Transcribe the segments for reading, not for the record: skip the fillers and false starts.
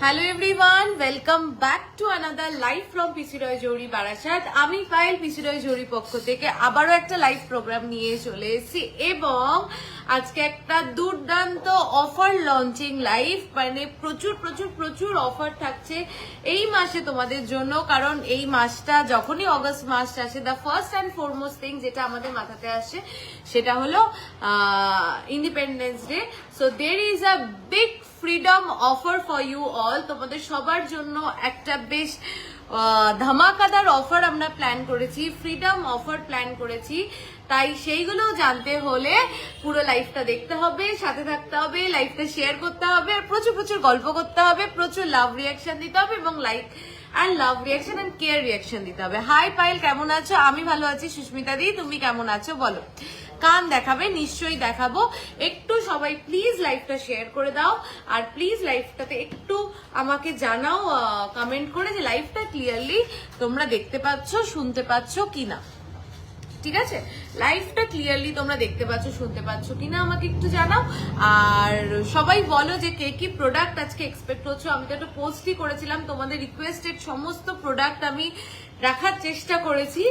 Hello everyone, welcome back to another live from P C Roy জৌরি বারাসাত। আমি পায়েল পিসি রয় জৌরি পক্ষ থেকে আবারও একটা লাইভ প্রোগ্রাম নিয়ে চলে এসেছি এবং আজকে একটা দুর্দান্ত অফার লঞ্চিং লাইভ, মানে প্রচুর প্রচুর প্রচুর অফার থাকছে এই মাসে তোমাদের জন্য। কারণ এই মাসটা যখনই অগস্ট মাস আসে, the first and foremost thing যেটা আমাদের মাথাতে আসে সেটা হলো independence day. So there is a big freedom offer for you all. তোমাদের সবার জন্য একটা বেশ ধামাকাদার অফার আমরা প্ল্যান করেছি, ফ্রিডম অফার প্ল্যান করেছি। তাই সেইগুলো জানতে হলে পুরো লাইফটা দেখতে হবে, সাথে থাকতে হবে, লাইফটা শেয়ার করতে হবে, আর প্রচুর প্রচুর গল্প করতে হবে, প্রচুর লাভ রিয়াকশন দিতে হবে এবং like and love reaction and care reaction দিতে হবে। হাই পায়েল, কেমন আছো? আমি ভালো আছি। সুস্মিতা দি, তুমি কেমন আছো বলো? কান দেখাবে? নিশ্চয়ই দেখাবো। একটু সবাই প্লিজ লাইভটা শেয়ার করে দাও, আর প্লিজ লাইভটাতে একটু আমাকে জানাও কমেন্ট করে যে লাইভটা ক্লিয়ারলি তোমরা দেখতে পাচ্ছ, শুনতে পাচ্ছ কিনা। ঠিক আছে, লাইভটা ক্লিয়ারলি তোমরা দেখতে পাচ্ছ, শুনতে পাচ্ছ কিনা আমাকে একটু জানাও। আর সবাই বলো যে কে কি প্রোডাক্ট আজকে এক্সপেক্ট করছো। আমি তো একটা পোস্টই করেছিলাম, তোমাদের রিকোয়েস্টেড সমস্ত প্রোডাক্ট আমি রাখার চেষ্টা করেছি।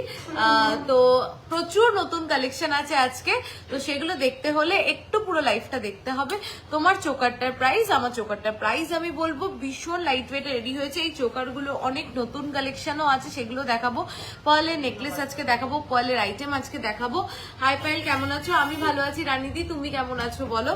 তো প্রচুর নতুন কালেকশন আছে আজকে, তো সেগুলো দেখতে হলে একটু পুরো লাইফটা দেখতে হবে। তোমার চোকারটার প্রাইস, আমার চোকারটার প্রাইস আমি বলবো। ভীষণ লাইট ওয়েটে রেডি হয়েছে এই চোকারগুলো, অনেক নতুন কালেকশনও আছে, সেগুলো দেখাবো। পার্লের নেকলেস আজকে দেখাবো, পার্লের আইটেম আজকে দেখাবো। হাই পায়েল, কেমন আছো? আমি ভালো আছি। রানীদি, তুমি কেমন আছো বলো?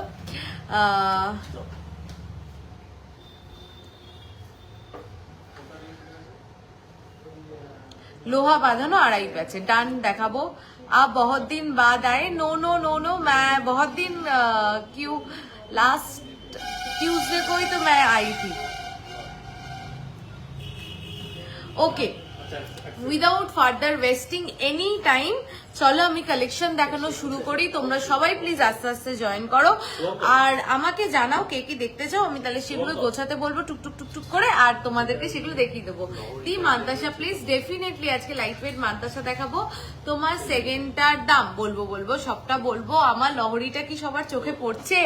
लोहा बांधानो आड़ाई पैसे डन देखाबो। आप बहुत दिन बाद आए। नो नो नो नो, मैं बहुत दिन क्यों, लास्ट ट्यूसडे को ही तो मैं आई थी। Okay, without further wasting any time চলো আমি কালেকশন দেখানো শুরু করি। তোমরা সবাই প্লিজ আস্তে আস্তে জয়েন করো, আর আমাকে জানাও কে কি দেখতে চাও। আমি তাহলে সেগুলো গোছাতে বলবো টুকটুক টুকটুক করে, আর তোমাদেরকে সেগুলো দেখিয়ে দেবো। দি মান্তাসা প্লিজ, ডেফিনেটলি আজকে লাইট ওয়েট মান্তাসা দেখাবো। তোমার সেকেন্ডটার দাম বলবো সবটা বলবো। আমার লহরিটা কি সবার চোখে পড়ছে?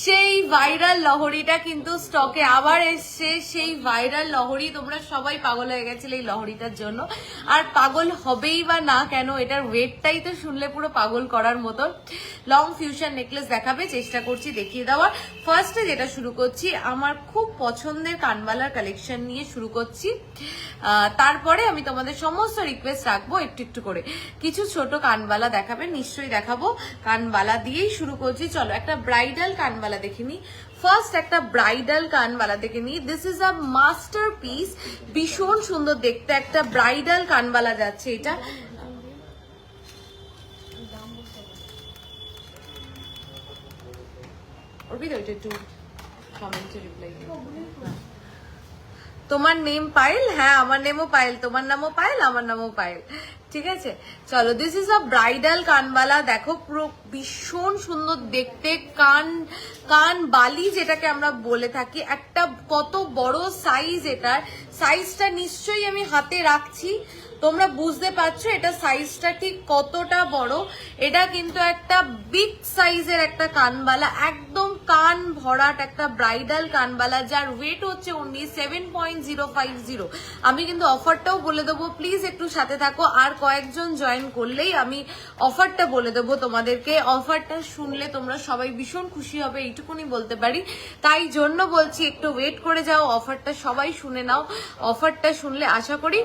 সেই ভাইরাল লহরিটা কিন্তু স্টকে আবার এসছে। সেই ভাইরাল লহরি, তোমরা সবাই পাগল হয়ে গেছিলে এই লহরিটার জন্য, আর পাগল হবেই বা না কেন, এটার ওয়েটটাই তো শুনলে পুরো পাগল করার মতন। লং ফিউশন নেকলেস দেখাবে, চেষ্টা করছি দেখিয়ে দেওয়ার। ফার্স্টে যেটা শুরু করছি, আমার খুব পছন্দের কানবালার কালেকশন নিয়ে শুরু করছি। তারপরে আমি তোমাদের সমস্ত রিকোয়েস্ট রাখবো একটু একটু করে। কিছু ছোট কানবালা দেখাবে, নিশ্চয়ই দেখাবো। কানবালা দিয়েই শুরু করছি। চলো একটা ব্রাইডাল কানবালা দেখে নি। ফার্স্ট একটা ব্রাইডাল কানবালা দেখে নি। This is a master piece, ভীষণ সুন্দর দেখতে একটা ব্রাইডাল কানবালা যাচ্ছে এটা। তোমার নেম পায়েল? হ্যাঁ, আমার নেমও পায়েল। তোমার নামও পায়েল, আমার নামও পায়েল। ঠিক আছে, চলো। দিস ইজ আ ব্রাইডাল কানবালা। দেখো পুরো ভীষণ সুন্দর দেখতে। কান বালি যেটাকে আমরা বলে থাকি, একটা কত বড় সাইজ। এটার সাইজটা নিশ্চয়ই আমি হাতে রাখছি, তোমরা বুঝতে পারছো এটা সাইজটা ঠিক কতটা বড়। এটা কিন্তু একটা বিগ সাইজের একটা কানবালা, একদম কান ভরাট একটা ব্রাইডাল কানবালা, যার ওয়েট হচ্ছে অনলি 7.050। আমি কিন্তু অফারটাও বলে দেবো, প্লিজ একটু সাথে থাকো। আর কয়েকজন জয়েন করলেই আমি অফারটা বলে দেবো তোমাদেরকে। অফারটা শুনলে তোমরা সবাই ভীষণ খুশি হবে, এইটুকুনি বলতে পারি। তাই জন্য বলছি একটু ওয়েট করে যাও, অফারটা সবাই শুনে নাও। অফারটা শুনলে আশা করি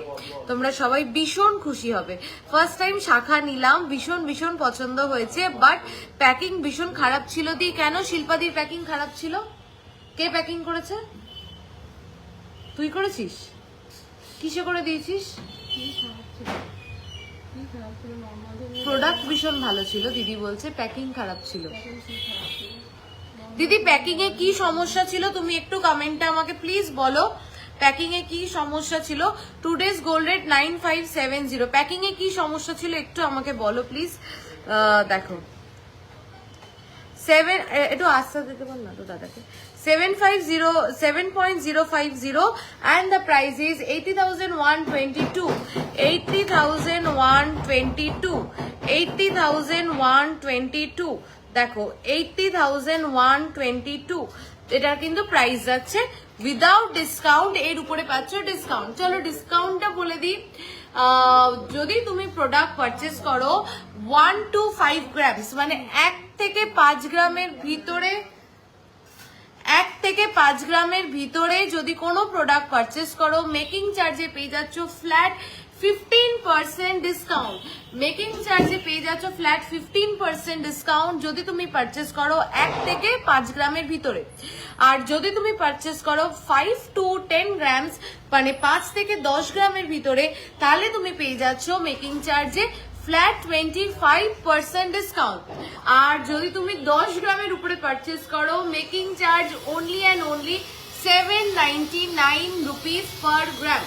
তোমরা সবাই ভীষণ খুশি হবে। ফার্স্ট টাইম শাখা নিলাম, ভীষণ ভীষণ পছন্দ হয়েছে, বাট প্যাকিং ভীষণ খারাপ ছিল। দি কেন? শিল্পাদির প্যাকিং খারাপ ছিল? কে প্যাকিং করেছে? তুই করেছিস? কিসে করে দিয়েছিস? প্রোডাক্ট ভীষণ ভালো ছিল, দিদি বলছে প্যাকিং খারাপ ছিল। দিদি প্যাকিং এ কি সমস্যা ছিল তুমি একটু কমেন্টে আমাকে প্লিজ বলো। প্যাকিং এ কি সমস্যা ছিল? Today's gold rate 9570। প্যাকিং এ কি সমস্যা ছিল একটু আমাকে বলো প্লিজ। দেখো 7, একটু আস্তে দিতে বল না তো দাদাকে। 7.050 and the price is 80,122. 80,122. 80,122. দেখো 80,122। এটার কিন্তু প্রাইস যাচ্ছে উইদাউট ডিসকাউন্ট, এর উপরে পাচ্ছ ডিসকাউন্ট। চলো ডিসকাউন্টটা বলে দিই। যদি তুমি প্রোডাক্ট পারচেস করো 1 to 5 গ্রামস, মানে 1 থেকে 5 গ্রামের ভিতরে, 1 থেকে 5 গ্রামের ভিতরে যদি কোনো প্রোডাক্ট পারচেস করো, মেকিং চার্জে পেয়ে যাচ্ছ ফ্ল্যাট 15% ডিসকাউন্ট। মেকিং চার্জে পেয়ে যাচ্ছ ফ্ল্যাট 15% ডিসকাউন্ট যদি তুমি পারচেস করো 1 থেকে 5 গ্রামের ভিতরে। আর যদি তুমি পারচেস করো 5 to 10 গ্রামস, মানে 5 থেকে 10 গ্রামের ভিতরে, তাহলে তুমি পেয়ে যাচ্ছ মেকিং চার্জে ফ্ল্যাট 25% ডিসকাউন্ট। আর যদি তুমি 10 গ্রামের উপরে পারচেস করো, making charge only and only 799 rupees per gram,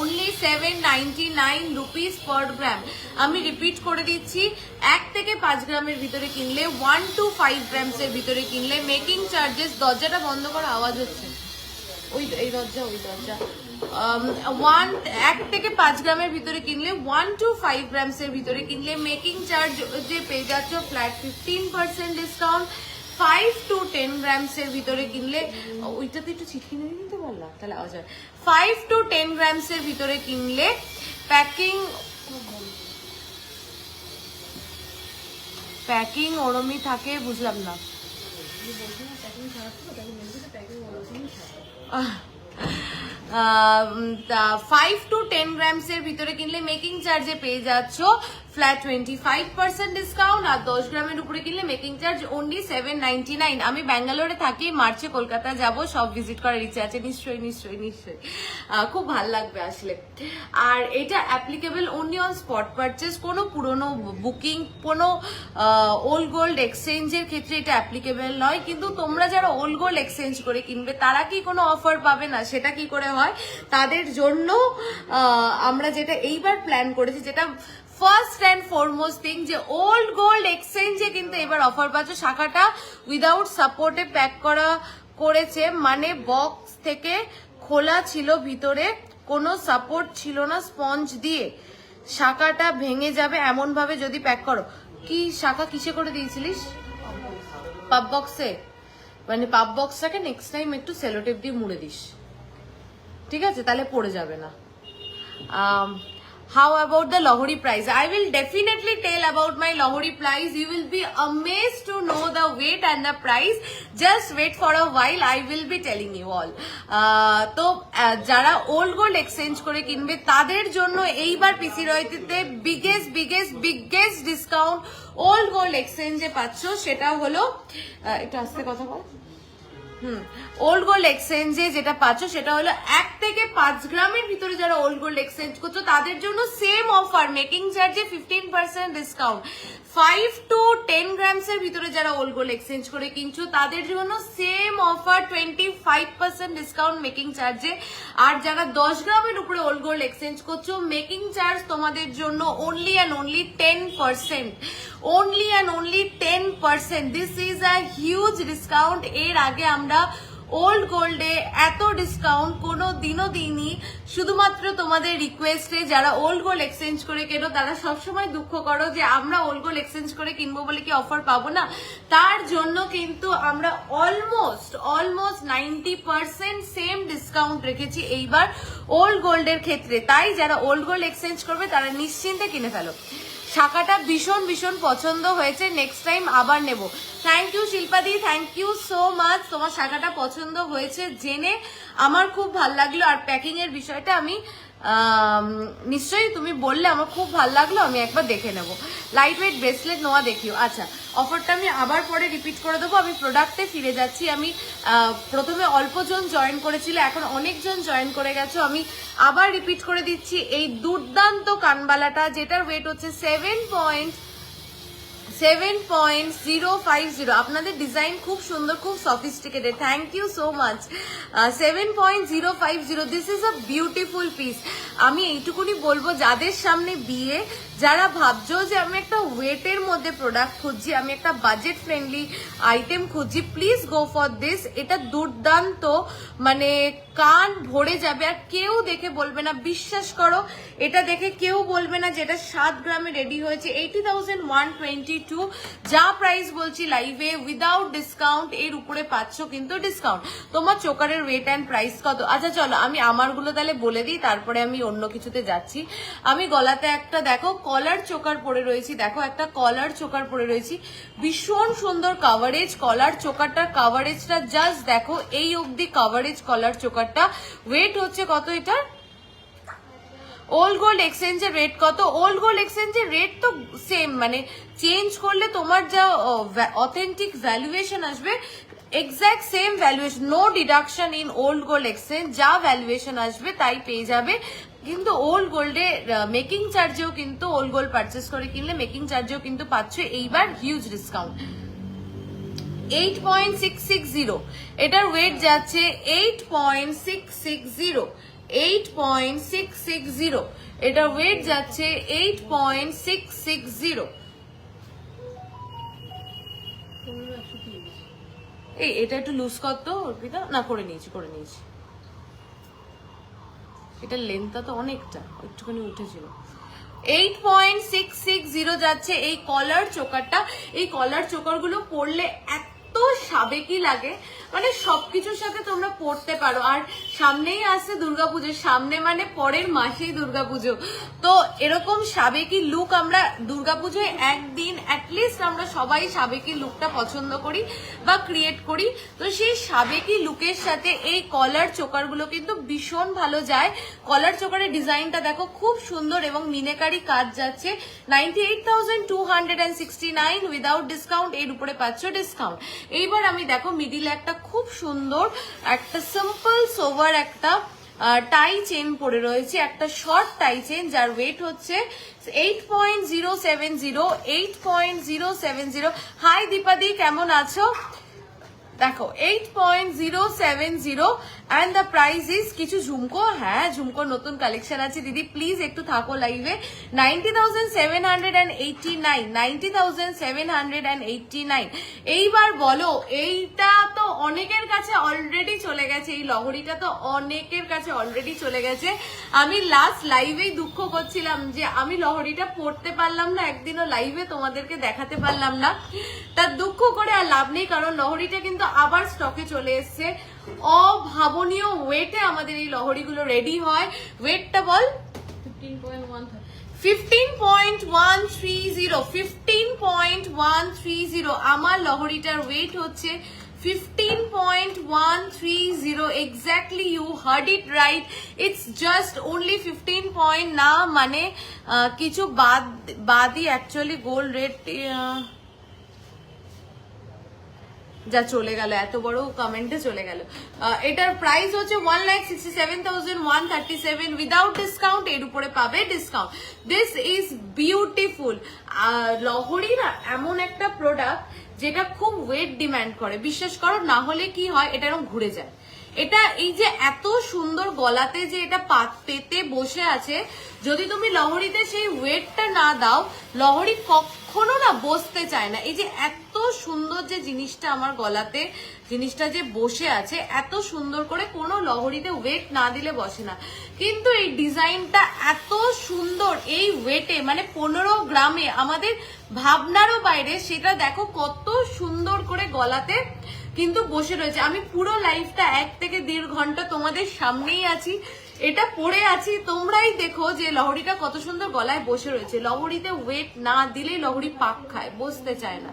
only 799 rupees per gram। আমি রিপিট করে দিচ্ছি, 1 থেকে 5 গ্রামের ভিতরে কিনলে, 1 to 5 গ্রামস এর ভিতরে কিনলে মেকিং চার্জেস, দরজাটা বন্ধ করা আওয়াজ হচ্ছে, ওই এই দরজা 1 থেকে 5 গ্রামের ভিতরে কিনলে, 1 to 5 গ্রামস এর ভিতরে কিনলে মেকিং চার্জ যে পেয়ে যাচ্ছ ফ্ল্যাট 15% ডিসকাউন্ট। 5 to 10 গ্রামস এর ভিতরে কিনলে, ওইটাতে একটু ছিটকে নিয়ে নিতে পারলাম তাহলে আওয়াজ হয়। 5 to 10 গ্রামস এর ভিতরে কিনলে প্যাকিং ওরমই থাকে, বুঝলাম না। 5 to 10 গ্রামস এর ভিতরে কিনলে মেকিং চার্জে পেয়ে যাচ্ছ ফ্ল্যাট 25% ডিসকাউন্ট। আর 10 গ্রামের উপরে কিনলে মেকিং চার্জ অনলি 799। আমি ব্যাঙ্গালোরে থাকি, মার্চে কলকাতা যাব, সব ভিজিট করার ইচ্ছে আছে। নিশ্চয়ই নিশ্চয়ই নিশ্চয়ই, খুব ভাল লাগবে আসলে। আর এটা applicable only on spot purchase, কোনো পুরনো বুকিং, কোনো ওল্ড গোল্ড এক্সচেঞ্জের ক্ষেত্রে এটা অ্যাপ্লিকেবল নয়। কিন্তু তোমরা যারা ওল্ড গোল্ড এক্সচেঞ্জ করে কিনবে তারা কি কোনো অফার পাবে না? সেটা কি করে হয়? তাদের জন্য আমরা যেটা এইবার প্ল্যান করেছি, যেটা ফার্স্ট অ্যান্ড ফরমোস্ট থিং, যে ওল্ড গোল্ড এক্সচেঞ্জে কিন্তু এবার অফার পাচ্ছ। শাখাটা উইদাউট সাপোর্টে প্যাক করেছে, মানে বক্স থেকে খোলা ছিল, ভিতরে কোনো সাপোর্ট ছিল না, স্পঞ্জ দিয়ে শাখাটা ভেঙে যাবে এমন ভাবে যদি প্যাক করো। কি শাখা কিসে করে দিয়েছিলিস? পাপ বক্সে, মানে পাপ বক্সটাকে নেক্সট টাইম একটু সেলোটেপ দিয়ে মুড়ে দিস, ঠিক আছে? তাহলে পড়ে যাবে না। How about the Lahori price? I will definitely tell about my Lahori price. You will be amazed to know the weight and the price. Just wait for a while. I will be telling you all. তো যারা old gold exchange করে কিনবে তাদের জন্য এইবার পিসি রয়্যালিটিতে biggest discount old gold এক্সচেঞ্জে পাচ্ছ। সেটা হলো, একটু আস্তে কথা বল। ওল্ড গোল্ড এক্সচেঞ্জে যেটা পাচ্ছ সেটা হলো 1 থেকে 5 গ্রামের ভিতরে যারা ওল্ড গোল্ড এক্সচেঞ্জ করছো তাদের জন্য সেম অফার, মেকিং চার্জে 15% ডিসকাউন্ট। 5 to 10 গ্রামস এর ভিতরে যারা ওল্ড গোল্ড এক্সচেঞ্জ করে কিনছো তাদের জন্য সেম অফার, 25% ডিসকাউন্ট মেকিং চার্জে। আর যারা 10 গ্রামের উপরে ওল্ড গোল্ড এক্সচেঞ্জ করছো, মেকিং চার্জ তোমাদের জন্য only and only 10%, only and only 10%. This is a huge discount. এর আগে আমরা ওল্ড গোল্ডে এত ডিসকাউন্ট কোনো দিনও দিইনি। শুধুমাত্র তোমাদের রিকোয়েস্টে যারা ওল্ড গোল্ড এক্সচেঞ্জ করে কেনো তারা সবসময় দুঃখ করো যে আমরা ওল্ড গোল্ড এক্সচেঞ্জ করে কিনবো বলে কি অফার পাবো না। তার জন্য কিন্তু আমরা অলমোস্ট 90% সেম ডিসকাউন্ট রেখেছি এইবার ওল্ড গোল্ডের ক্ষেত্রে। তাই যারা ওল্ড গোল্ড এক্সচেঞ্জ করবে তারা নিশ্চিন্তে কিনে ফেলো। শাখাটা ভীষণ ভীষণ পছন্দ হয়েছে, নেক্সট টাইম আবার নেব। থ্যাংক ইউ শিল্পাদি, থ্যাংক ইউ সো মাচ। তোমার শাখাটা পছন্দ হয়েছে জেনে আমার খুব ভালো লাগলো। আর প্যাকিং এর বিষয়টা আমি নিশ্চয়ই তুমি বললে আমার খুব ভালো লাগলো, আমি একবার দেখে নেব। লাইট ওয়েট ব্রেসলেট নোয়া দেখিও। আচ্ছা, অফারটা আমি আবার পরে রিপিট করে দেবো। আমি প্রোডাক্টে ফিরে যাচ্ছি। আমি প্রথমে অল্পজন জয়েন করেছিল, এখন অনেকজন জয়েন করে গেছো। আমি আবার রিপিট করে দিচ্ছি, এই দুর্দান্ত কানবালাটা যেটার ওয়েট হচ্ছে 7.050। আপনাদের ডিজাইন খুব সুন্দর, খুব sophisticated. Thank you so much. 7.050, this is a beautiful piece. আমি এইটুকুনি বলবো, যাদের সামনে বিয়ে, যারা ভাবছো যে আমি একটা ওয়েটের মধ্যে প্রোডাক্ট খুঁজছি, আমি একটা বাজেট ফ্রেন্ডলি আইটেম খুঁজছি, প্লিজ গো ফর দিস। এটা দুর্দান্ত, মানে কান ভরে যাবে আর কেউ দেখে বলবে না, বিশ্বাস করো এটা দেখে কেউ বলবে না যে এটা 7 গ্রামে রেডি হয়েছে। 80,122 টু, যা প্রাইস বলছি লাইভে উইদাউট ডিসকাউন্ট এর উপরে পাচ্ছ কিন্তু ডিসকাউন্ট। তোমার চোকারের ওয়েট অ্যান্ড প্রাইস কত? আচ্ছা চলো আমি আমারগুলো তাহলে বলে দিই, তারপরে আমি অন্য কিছুতে যাচ্ছি। আমি গলাতে একটা দেখো কলার চোকার পরে রয়েছি, দেখো একটা কলার চোকার পরে রয়েছি, ভীষণ সুন্দর কাভারেজ। কলার চোকারটার কাভারেজটা জাস্ট দেখো, এই অবধি কাভারেজ কলার চোকারটা। ওয়েট হচ্ছে কত এটার? ওল্ড গোল্ড এক্সচেঞ্জের রেট কত? ওল্ড গোল্ড এক্সচেঞ্জের রেট তো সেম, মানে চেঞ্জ করলে তোমার যা অথেন্টিক ভ্যালুয়েশন আসবে exact same valuation, no deduction in old gold exchange, যা ভ্যালুয়েশন আসবে তাই পেয়ে যাবে। কিন্তু ওল্ড গোল্ডে মেকিং চার্জেও কিন্তু ওল্ড গোল্ড পারচেস করে কিনলে মেকিং চার্জেও কিন্তু পাচ্ছ এইবার হিউজ ডিসকাউন্ট। 8.660 এটার ওয়েট যাচ্ছে 8.660, 8.660 এটার ওয়েট যাচ্ছে 8.660। এই এটা একটু লুজ কত অর্পিতা? না করে নিয়েছি। এটার লেন্থটা তো অনেকটা, একটুখানি উঠেছিল। 8.660 যাচ্ছে এই কলার চোকারটা। এই কলার চোকারগুলো পরলে এত সাবেকি লাগে, মানে সবকিছুর সাথে তোমরা পড়তে পারো। আর সামনেই আসছে দুর্গাপুজো, সামনে মানে পরের মাসেই দুর্গাপুজো, তো এরকম সাবেকি লুক আমরা দুর্গাপুজোয় একদিন অ্যাটলিস্ট আমরা সবাই সাবেকি লুকটা পছন্দ করি বা ক্রিয়েট করি। তো সেই সাবেকি লুকের সাথে এই কলার চোকারগুলো কিন্তু ভীষণ ভালো যায়। কলার চোকারের ডিজাইনটা দেখো খুব সুন্দর এবং মিনেকারি কাজ যাচ্ছে। 98,269 উইদাউট ডিসকাউন্ট, এর উপরে পাচ্ছ ডিসকাউন্ট। এইবার আমি দেখো মিডিলে একটা খুব সুন্দর একটা সিম্পল সোভার একটা টাই চেন পরে রয়েছে, একটা শর্ট টাই চেন, যার ওয়েট হচ্ছে 8.070, 8.070। হাই দীপাদি, কেমন আছো? দেখো 8.070 and the price is কিছু ঝুমকো, হ্যাঁ ঝুমকো নতুন কালেকশন আছে দিদি, প্লিজ একটু থাকো লাইভে। 90,789, 90,789। এইবার বলো, এইটা তো অনেকের কাছে অলরেডি চলে গেছে, এই লহরিটা তো অনেকের কাছে অলরেডি চলে গেছে। আমি লাস্ট লাইভেই দুঃখ করছিলাম যে আমি লহরিটা পড়তে পারলাম না, একদিনও লাইভে তোমাদেরকে দেখাতে পারলাম না। তার দুঃখ করে আর লাভ নেই, কারণ লহরিটা কিন্তু আবার স্টকে চলে এসছে। অভাবনীয় ওয়েটে আমাদের এই লহরিগুলো রেডি হয়। ওয়েটটা বল? 15.130, 15.130 আমার লহরিটার ওয়েট হচ্ছে 15.130। exactly, you heard it right, it's just only 15 point না, মানে কিছু বাদই অ্যাকচুয়ালি গোল্ড রেট যা চলে গেল, এত বড় কমেন্টে চলে গেল। এটার প্রাইস হচ্ছে 1,67,137 উইদাউট ডিসকাউন্ট, এর উপরে পাবে ডিসকাউন্ট। This is beautiful. লহরি না এমন একটা প্রোডাক্ট যেটা খুব ওয়েট ডিমান্ড করে, বিশ্বাস করো, না হলে কি হয় এটা এরকম ঘুরে যায়। এটা এই যে এত সুন্দর গলাতে যে এটা পেতে বসে আছে, যদি তুমি লহরিতে সেই ওয়েটটা না দাও, লহরি কখনো না বসতে চায় না। এই যে এত সুন্দর যে জিনিসটা আমার গলাতে, জিনিসটা যে বসে আছে এত সুন্দর করে, কোনো লহরিতে ওয়েট না দিলে বসে না। কিন্তু এই ডিজাইনটা এত সুন্দর এই ওয়েটে, মানে 15 গ্রামে, আমাদের ভাবনারও বাইরে, সেটা দেখো কত সুন্দর করে গলাতে কিন্তু বসে রয়েছে। আমি পুরো লাইফটা 1 থেকে 1.5 ঘন্টা তোমাদের সামনেই আছি, এটা পরে আছি, তোমরাই দেখো যে লহরিটা কত সুন্দর গলায় বসে রয়েছে। লহরিতে ওয়েট না দিলেই লহরি পাক খায়, বসতে চায় না।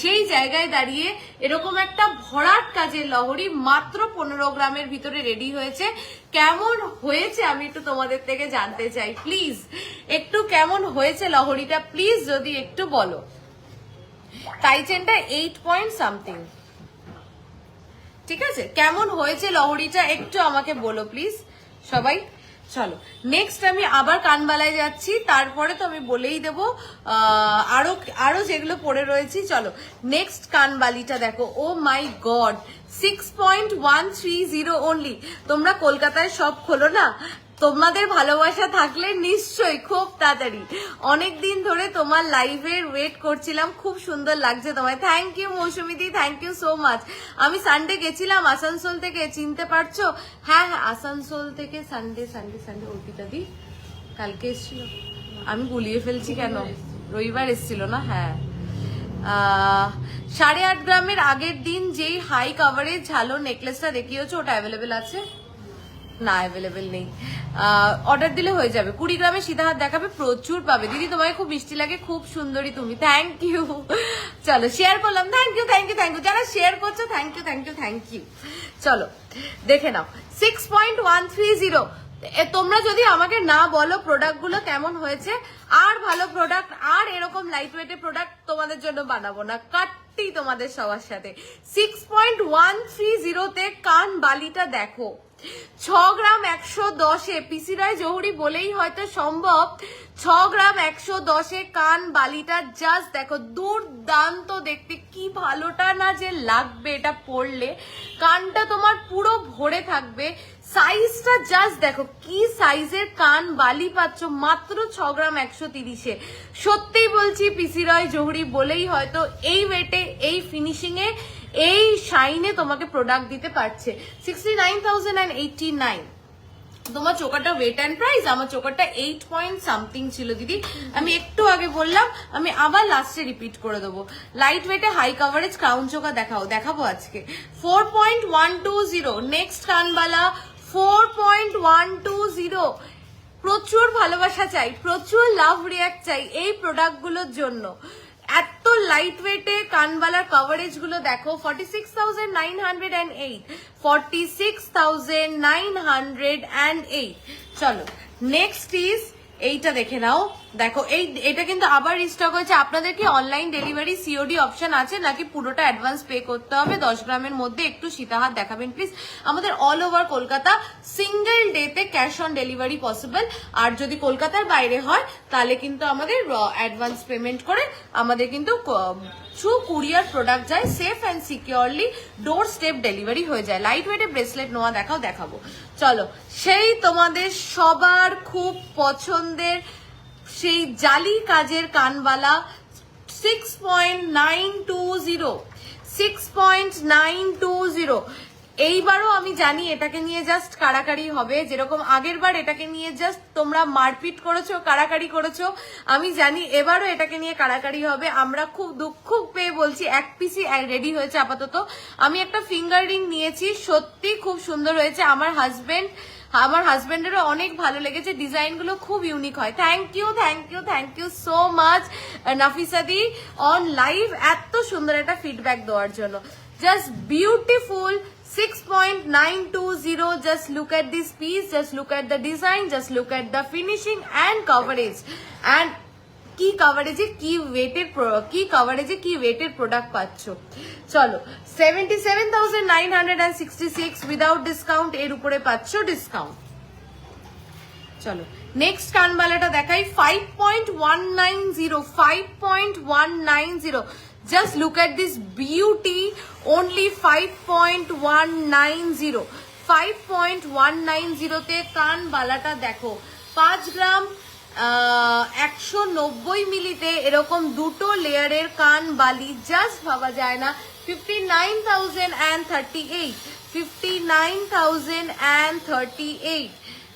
সেই জায়গায় দাঁড়িয়ে এরকম একটা ভরাট কাজের লহরি মাত্র 15 গ্রামের ভিতরে রেডি হয়েছে। কেমন হয়েছে আমি একটু তোমাদের থেকে জানতে চাই, প্লিজ একটু কেমন হয়েছে লহরিটা, প্লিজ যদি একটু বলো। টাইচেনটা 8 পয়েন্ট সামথিং, ঠিক আছে? কেমন হয়েছে লহরিটা একটু আমাকে বলো প্লিজ সবাই। চলো নেক্সট আমি আবার কানবালায় যাচ্ছি, তারপরে তো আমি বলেই দেবো আরো যেগুলো পড়ে রয়েছি। চলো নেক্সট কানবালিটা দেখো, ও মাই গড, 6.130 অনলি। তোমরা কলকাতায় সব খোলো না, তোমাদের ভালোবাসা থাকলে নিশ্চয়ই খুব তাড়াতাড়ি। অনেকদিন ধরে তোমার লাইভের ওয়েট করছিলাম, খুব সুন্দর লাগছে তোমায়। থ্যাংক ইউ মৌসুমিদি, থ্যাংক ইউ সো মাচ। আমি সানডে গেছিলাম আসানসোল থেকে, চিনতে পারছো? হ্যাঁ হ্যাঁ, আসানসোল থেকে সানডে অর্পিতা দি কালকে এসেছিল, আমি গুলিয়ে ফেলছি কেন, রবিবার এসেছিল না? হ্যাঁ 8.5 গ্রামের আগের দিন যেই হাই কাভারেজ ঝালো নেকলেসটা দেখিয়েছো ওটা অ্যাভেলেবেল আছে? না, অ্যাভেলেবেল নেই। অর্ডার দিলে হয়ে যাবে। 20 গ্রামে সিধা হাত দেখাবে, প্রচুর পাবে। দিদি তোমায় খুব মিষ্টি লাগে, খুব সুন্দরী তুমি। Thank you. চলো শেয়ার করলাম, thank you thank you thank you. যারা শেয়ার করছো thank you thank you thank you. চলো দেখে নাও 6.130। তোমরা যদি আমাকে না বলো প্রোডাক্টগুলো কেমন হয়েছে, আর ভালো প্রোডাক্ট আর এরকম লাইট ওয়েটের প্রোডাক্ট তোমাদের জন্য বানাবো না, কাটটি তোমাদের সবার সাথে। 6.130 কান বালিটা দেখো, 6 গ্রাম 110-এ। পিসি রায় জহুরি বলেই হয়তো সম্ভব। 6 গ্রাম 110-এ কান বালিটা জাস্ট দেখো, দুর্দান্ত দেখতে, কি ভালোটা না যে লাগবে এটা পরলে। কানটা তোমার পুরো ভরে থাকবে। সাইজটা জাস্ট দেখো, কি সাইজের কান বালি পাচ্ছ মাত্র 6 গ্রাম 130-এ। সত্যিই বলছি পিসি রায় জহুরি বলেই হয়তো এই ওয়েটে, এই ফিনিশিং এ, এই শাইনে তোমাকে প্রোডাক্ট দিতে পারছে। 69,089। তোমার চোকারটা ওয়েট অ্যান্ড প্রাইস, আমার চোকারটা 8 পয়েন্ট সামথিং ছিল দিদি, আমি একটু আগে বললাম, আমি আবার লাস্টে রিপিট করে দেবো। লাইট ওয়েটে হাই কাভারেজ ক্রাউন চোকা দেখাবো আজকে। 4.120। নেক্সট কানবালা 4.120। প্রচুর ভালোবাসা চাই, প্রচুর লাভ রিয়াক্ট চাই এই প্রোডাক্টগুলোর জন্য। এত লাইট ওয়েটে কানবালার কভারেজ গুলো দেখো। 46,908, 46,908। চলো নেক্সট ইজ এইটা দেখে নাও। দেখো এটা কিন্তু আবার রিস্টক হয়েছে। আপনাদের কি অনলাইন ডেলিভারি সিওডি অপশন আছে নাকি পুরোটা অ্যাডভান্স পে করতে হবে? 10 গ্রামের মধ্যে একটু সীতাহাত দেখাবেন প্লিজ। আমাদের অল ওভার কলকাতা সিঙ্গেল ডেতে ক্যাশ অন ডেলিভারি পসিবল। আর যদি কলকাতার বাইরে হয় তাহলে কিন্তু আমাদের অ্যাডভান্স পেমেন্ট করে আমাদের কিন্তু থ্রু কুরিয়ার প্রোডাক্ট যায়, safe and securely door step delivery হয়ে যায়। লাইট ওয়েটে ব্রেসলেট নোয়া দেখাবো। চলো সেই তোমাদের সবার খুব পছন্দের সেই জালি কাজের কানবালা 6.920, 6.920। এইবারও আমি জানি এটাকে নিয়ে জাস্ট কাড়াকাড়ি হবে, যেরকম আগের বার এটাকে নিয়ে জাস্ট তোমরা মারপিট করেছো, কাড়াকাড়ি করেছো। আমি জানি এবারও এটাকে নিয়ে কাড়াকাড়ি হবে। আমরা খুব দুঃখ পেয়ে বলছি, এক পিসি রেডি হয়েছে আপাতত। আমি একটা ফিঙ্গার রিং নিয়েছি, সত্যি খুব সুন্দর হয়েছে। আমার হাজবেন্ডেরও অনেক ভালো লেগেছে, ডিজাইন গুলো খুব ইউনিক হয়। Thank you thank you thank you so much নাফিসাদি অন লাইভ, এত সুন্দর একটা ফিডব্যাক দেওয়ার জন্য। Just beautiful 6.920. Just look at this piece, just look at the design, just look at the finishing and coverage. And কি কাভারেজে কি ওয়েটের product পাচ্ছ। চলো 77,966 উইদাউট ডিসকাউন্ট, এর উপরে পাচ্ছ ডিসকাউন্ট। চলো নেক্সট কানবালাটা দেখাই। 5.190, 5.190। Just look at this beauty, only 5.190, 5.190 তে কান বালাটা দেখো। 5 গ্রাম 190 মিলিতে এরকম দুটো লেয়ারের কান বালি জাস্ট ভাবা যায় না। 59,038, 59,038।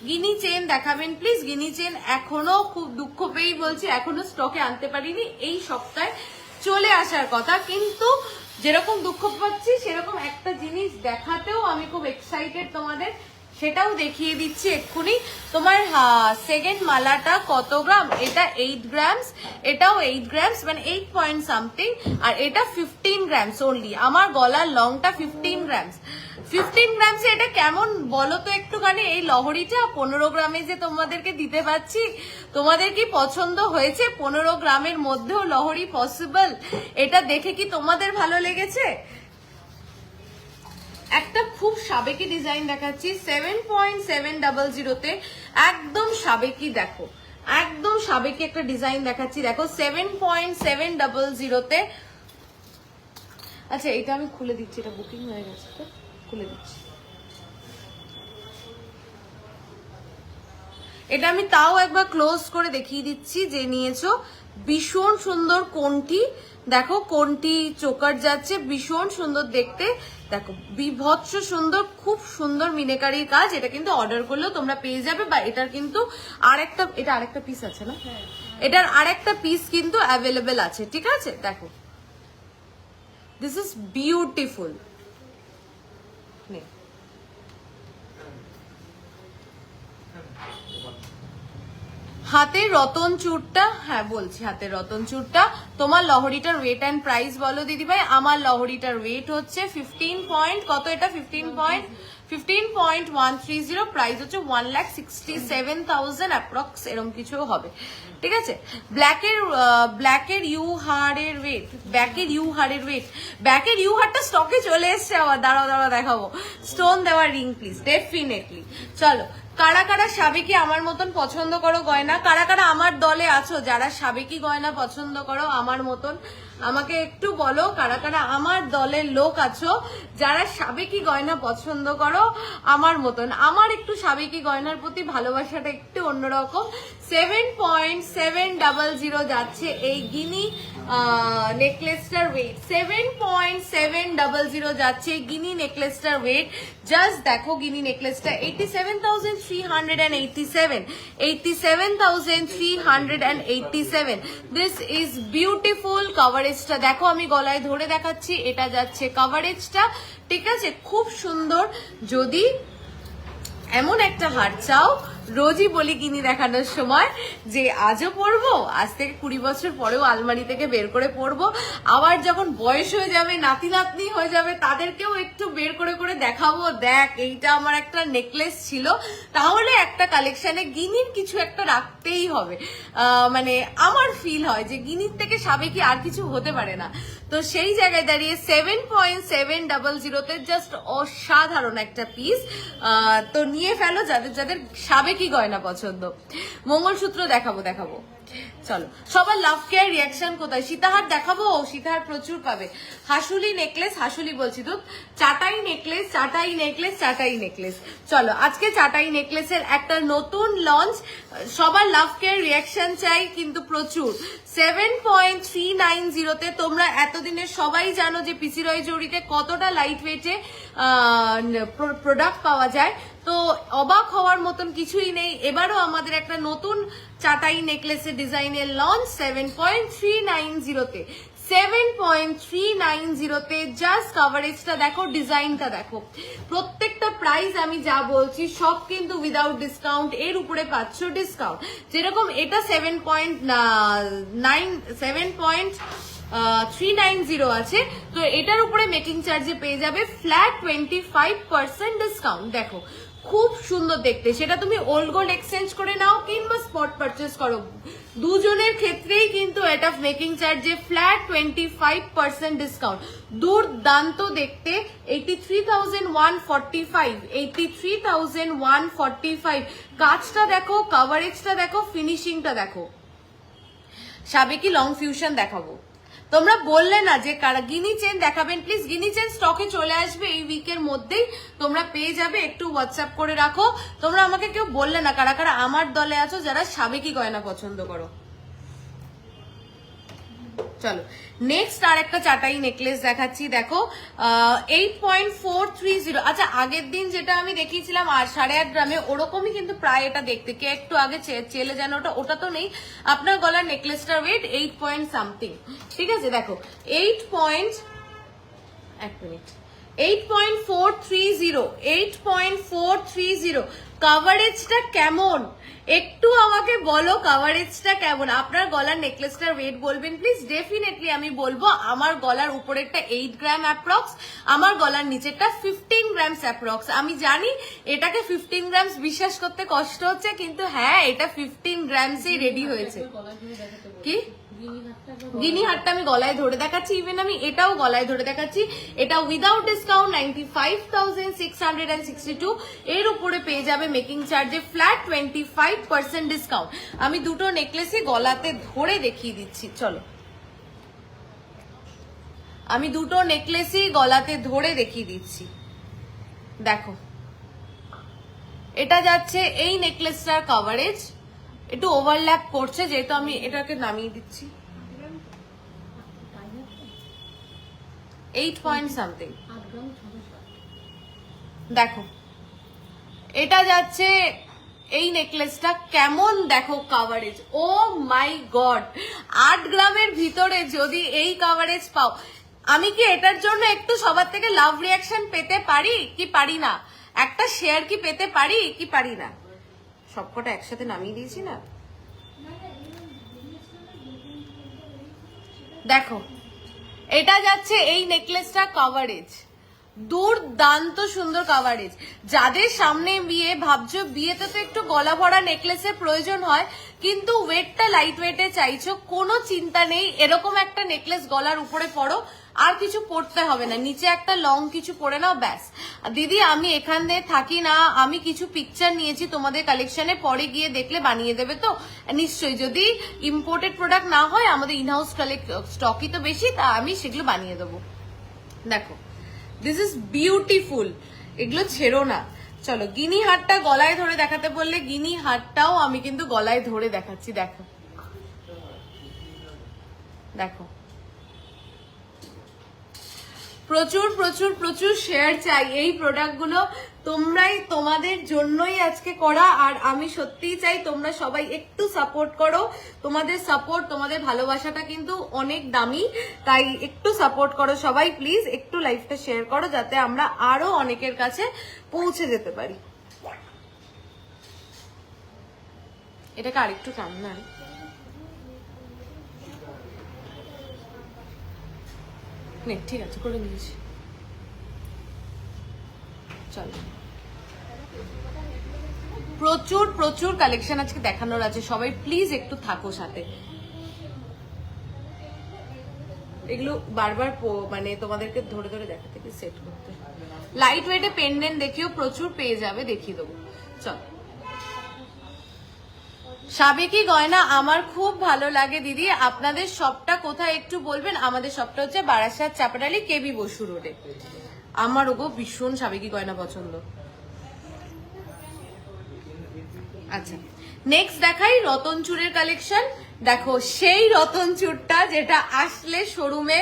গিনি চেন দেখাবেন প্লিজ। গিনি চেন এখনো খুব দুঃখ পেয়েই বলছি, এখনো স্টকে আনতে পারিনি, এই সপ্তাহে চলে আসার কথা। কিন্তু যেরকম দুঃখ পাচ্ছি সেরকম একটা জিনিস দেখাতেও আমি খুব এক্সাইটেড তোমাদের, সেটাও দেখিয়ে দিচ্ছি এক্ষুনি। তোমার সেকেন্ড মালাটা কত গ্রাম? এটা 8 গ্রামস, এটাও 8 গ্রামস, মানে 8 পয়েন্ট সামথিং। আর এটা 15 গ্রামস অনলি। আমার গলার লংটা 15 গ্রামস। 15 গ্রামসে এটা কেমন বলো তো একটুখানি? এই লহরিটা 15 গ্রামে যে তোমাদেরকে দিতে পারছি, তোমাদের কি পছন্দ হয়েছে? 15 গ্রামের মধ্যেও লহরি পসিবল, এটা দেখে কি তোমাদের ভালো লেগেছে? একটা খুব সাবেকি ডিজাইন দেখাচ্ছি 7.700 তে, একদম সাবেকি। দেখো একদম সাবেকি একটা ডিজাইন দেখাচ্ছি, দেখো 7.700 তে। আচ্ছা এটা আমি খুলে দিচ্ছি, এটা বুকিং হয়ে গেছে তো খুলে দিচ্ছি। এটা আমি তাও একবার ক্লোজ করে দেখিয়ে দিচ্ছি যে নিয়েছো। ভীষণ সুন্দর কোনটি, দেখো কোনটি চোকার যাচ্ছে, ভীষণ সুন্দর দেখতে। দেখো বিভৎস সুন্দর, খুব সুন্দর মিনেকারির কাজ। এটা কিন্তু অর্ডার করলেও তোমরা পেয়ে যাবে, বা এটার কিন্তু আরেকটা পিস আছে না, এটার আরেকটা পিস কিন্তু অ্যাভেলেবেল আছে, ঠিক আছে? দেখো দিস ইজ বিউটিফুল। হাতের রতন চূড়টা, হ্যাঁ বলছি, হাতের রতন চূড়টা তোমার লহরিটার ওয়েট অ্যান্ড প্রাইস বলো দিদিভাই। আমার লহরিটার ওয়েট হচ্ছে 15 পয়েন্ট, কত এটা, 15.130, প্রাইস হচ্ছে 1,67,000 অ্যাপ্রক্স, এরকম কিছু হবে, ঠিক আছে। ব্ল্যাকের ইউ হারের ওয়েট, ব্যাকের ইউ হারের ওয়েট, ব্যাকের ইউ হারটা স্টকে চলে এসছে আবার, দাঁড়াও দেখাবো। স্টোন দেওয়া রিং প্লিজ, ডেফিনেটলি। চলো, কারা কারা সাবেকি আমার মতন পছন্দ করো গয়না, কারা কারা আমার দলে আছো যারা সাবেকি গয়না পছন্দ করো আমার মতন, আমাকে একটু বলো কারা কারা আমার দলের লোক আছো যারা সাবেকি গয়না পছন্দ করো আমার মতন। আমার একটু সাবেকি গয়নার প্রতি ভালোবাসাটা একটু অন্যরকম। 7.700 যাচ্ছে এই গিনি নেকলেসটার ওয়েট, 7.700 যাচ্ছে গিনি নেকলেসটার ওয়েট। জাস্ট দেখো গিনি নেকলেসটা 87,387, 87,387। This is beautiful. কভারেজটা দেখো, আমি গলায় ধরে দেখাচ্ছি, এটা যাচ্ছে কভারেজটা, ঠিক আছে, খুব সুন্দর। যদি এমন একটা হার চাও, রোজই বলি কিনি দেখানোর সময় যে আজও পরবো, আজ থেকে 20 বছর পরেও আলমারি থেকে বের করে পরবো, আবার যখন বয়স হয়ে যাবে, নাতি নাতনি হয়ে যাবে, তাদেরকেও একটু বের করে দেখাবো, দেখ এইটা আমার একটা নেকলেস ছিল। তাহলে একটা কালেকশনে গিনির কিছু একটা রাখতেই হবে। মানে আমার ফিল হয় যে গিনির থেকে সাবেকি আর কিছু হতে পারে না। তো সেই জায়গায় দাঁড়িয়ে 7.700 জাস্ট অসাধারণ একটা পিস। তো নিয়ে ফেলো যাদের যাদের সাবেকি গয়না পছন্দ। মঙ্গলসূত্র দেখাবো। চলো, সবার লাভ কেয়ার রিয়াকশন কোথায়? সীতাহার দেখাবো, সীতাহার প্রচুর পাবে। হাসুলি নেকলেস, হাসুলি বলছি তো, চাটাই নেকলেস। চলো, আজকে চাটাই নেকলেসের একটা নতুন লঞ্চ, সবার লাভ কেয়ার রিয়াকশন চাই কিন্তু প্রচুর। 7.390 তোমরা এতদিনে সবাই জানো যে পিসি রয় জুড়িতে কতটা লাইট ওয়েটে প্রোডাক্ট পাওয়া যায়। তো অবাক হওয়ার মতন কিছুই নেই, এবারও আমাদের একটা নতুন চাটাই নেকলেসের ডিজাইনের লঞ্চ 7.390 7.390 জাস্ট কভারেজটা দেখো, ডিজাইনটা দেখো, প্রত্যেকটা প্রাইস আমি যা বলছি সব কিন্তু উইদাউট ডিসকাউন্ট, এর উপরে পাচ্ছ ডিসকাউন্ট। যেরকম এটা 7.390 আছে, তো এটার উপরে মেকিং চার্জে পেয়ে যাবে ফ্ল্যাট 25% ডিসকাউন্ট। দেখো খুব সুন্দর দেখতে, সেটা তুমি ওল্ড গোল্ড এক্সচেঞ্জ করে নাও কিংবা স্পট পারচেস করো, দুজনের ক্ষেত্রেই কিন্তু এটা মেকিং চার্জে ফ্ল্যাট 25% ডিসকাউন্ট। দুর্দান্ত দেখতে, 83,145, কাজটা দেখো, কভারেজটা দেখো, ফিনিশিংটা দেখো। সাবেকি লং ফিউশন দেখাবো, তোমরা বললে না যে গিনি চেন দেখাবেন, প্লিজ গিনি চেন স্টকে চলে আসবে এই উইকের মধ্যেই, তোমরা পেয়ে যাবে, একটু হোয়াটসঅ্যাপ করে রাখো। তোমরা আমাকে কেউ বললে না কারা কারা আমার দলে আছো যারা সাবেকি গয়না পছন্দ করো। চলো নেক্সট আর একটা চাটাই নেকলেস দেখাচ্ছি, দেখো 8.430। আচ্ছা, আগের দিন যেটা আমি দেখিয়েছিলাম 8.5 গ্রামে, ওরকমই কিন্তু প্রায় এটা দেখতে, কে একটু আগে চেলে যেন ওটা তো নেই। আপনার গলার নেকলেসটার ওয়েট 8 পয়েন্ট সামথিং, ঠিক আছে। দেখো 8.430 কভারেজটা কেমন একটু আমাকে বলো, কভারেজটা কেমন? আপনার গলার নেকলেসটার ওয়েট বলবেন প্লিজ, ডেফিনেটলি আমি বলবো। আমার গলার উপরেরটা 8 গ্রাম অ্যাপ্রক্স, আমার গলার নিচেরটা 15 গ্রামস অ্যাপ্রক্স। আমি জানি এটাকে 15 গ্রামস বিশ্বাস করতে কষ্ট হচ্ছে, কিন্তু হ্যাঁ এটা 15 গ্রামসেই রেডি হয়েছে। কি গিনি হারটা আমি গলায় ধরে দেখাচ্ছি, ইভেন আমি এটাও গলায় ধরে দেখাচ্ছি। এটা উইদাউট ডিসকাউন্ট 95,662, এর উপরে পেয়ে যাবে মেকিং চার্জে ফ্ল্যাট 25% ডিসকাউন্ট। আমি দুটো নেকলেসই গলাতে ধরে দেখিয়ে দিচ্ছি, চলো আমি দুটো নেকলেসই গলাতে ধরে দেখিয়ে দিচ্ছি। দেখো এটা যাচ্ছে এই নেকলেসটার কভারেজ, একটু ওভারল্যাপ করছে যেহেতু আমি এটাকে নামিয়ে দিচ্ছি, 8 পয়েন্ট সামথিং। দেখো এটা যাচ্ছে এই নেকলেসটা কেমন, দেখো কভারেজ, ও মাই গড, 8 গ্রামের ভিতরে যদি এই কভারেজ পাও, আমি কি এটার জন্য একটু সবার থেকে লাভ রিয়াকশন পেতে পারি কি পারি না, একটা শেয়ার কি পেতে পারি কি পারি না? সবকটা একসাথে নামিয়ে দিয়েছি না। দেখো এটা যাচ্ছে এই নেকলেসটা কভারেজ, দুর্দান্ত সুন্দর কভারেজ। যাদের সামনে বিয়ে ভাবছো, বিয়েতে তো একটু গলা ভরা নেকলেসের প্রয়োজন হয়, কিন্তু ওয়েটটা লাইট ওয়েটে চাইছো, কোনো চিন্তা নেই, এরকম একটা নেকলেস গলার উপরে পরো, আর কিছু পরতে হবে না, নিচে একটা লং কিছু পরে নাও ব্যাস। দিদি আমি এখানে থাকি না, আমি কিছু পিকচার নিয়েছি তোমাদের কালেকশনে, পরে গিয়ে দেখলে বানিয়ে দেবে তো? নিশ্চয়ই, যদি ইম্পোর্টেড প্রোডাক্ট না হয়, আমাদের ইনহাউস স্টকই তো বেশি, তা আমি সেগুলো বানিয়ে দেবো। দেখো দিস ইজ বিউটিফুল, এগুলো ছেড়ো না। চলো গিনি হারটা গলায় ধরে দেখাতে বললে গিনি হারটাও আমি কিন্তু গলায় ধরে দেখাচ্ছি। দেখো দেখো, প্রচুর প্রচুর প্রচুর শেয়ার চাই। এই প্রোডাক্টগুলো তোমরাই, তোমাদের জন্যই আজকে করা, আর আমি সত্যিই চাই তোমরা সবাই একটু সাপোর্ট করো। তোমাদের সাপোর্ট, তোমাদের ভালোবাসাটা কিন্তু অনেক দামি, তাই একটু সাপোর্ট করো সবাই প্লিজ, একটু লাইভটা শেয়ার করো যাতে আমরা আরো অনেকের কাছে পৌঁছে যেতে পারি। এটাকে আরেকটু টান না, ঠিক আছে করে নিয়েছি। চলো প্রচুর প্রচুর কালেকশন আজকে দেখানোর আছে, সবাই প্লিজ একটু থাকো সাথে। এগুলো বারবার মানে তোমাদেরকে ধরে ধরে দেখাতে কি সেট করতে। লাইট ওয়েটে পেন্ডেন্ট দেখিও, প্রচুর পেয়ে যাবে, দেখিয়ে দেবো। চল, সাবেকি গয়না আমার খুব ভালো লাগে দিদি, আপনাদের শপটা কোথায় একটু বলবেন? আমাদের শপটা হচ্ছে বারাসাত চাপাডালি কেবি বসু রোডে। আমার ওগো ভীষণ সাবেকি গয়না পছন্দ। আচ্ছা নেক্সট দেখাই রতন চুরের কালেকশন। দেখো সেই রতন চুরটা যেটা আসলে শোরুমে,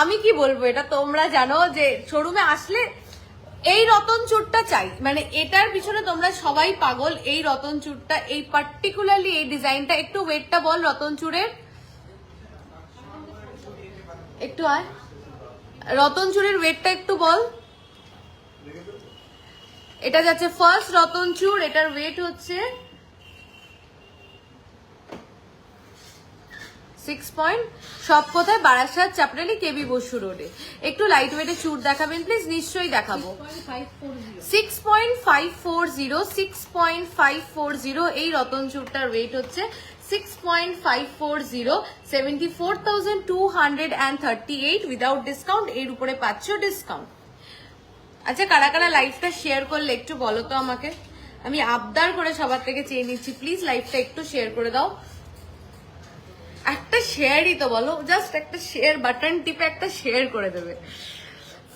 আমি কি বলবো, এটা তোমরা জানো যে শোরুমে আসলে এই রতন চুরটা চাই, মানে এটার পিছনে তোমরা সবাই পাগল। এই রতন চুরটা, এই পার্টিকুলারলি এই ডিজাইনটা, একটু ওয়েটটা বল রতন চুরের, একটু আয়, রতন চুরের ওয়েটটা একটু বল। এটা যাচ্ছে ফার্স্ট রতন চুর, এটার ওয়েট হচ্ছে 6 পয়েন্ট। সব কোথায়? বারাসাত চাপড়ালি কেবি বসু রোডে। একটু লাইট ওয়েটে চুর দেখাবেন প্লিজ। নিশ্চয়ই দেখাবো। 6.540, 6.540 এই রতন চুরটার ওয়েট হচ্ছে 6.540, 74,238 উইদাউট ডিসকাউন্ট। এর উপরে পাচ্ছ ডিসকাউন্ট। আচ্ছা কারা কারা লাইভটা শেয়ার করলে একটু বলো তো আমাকে, আমি আবদার করে সবার থেকে চেয়ে নিচ্ছি, প্লিজ লাইভটা একটু শেয়ার করে দাও। একটা শেয়ারই তো বলো, জাস্ট একটা শেয়ার বাটন টিপে একটা শেয়ার করে দেবে।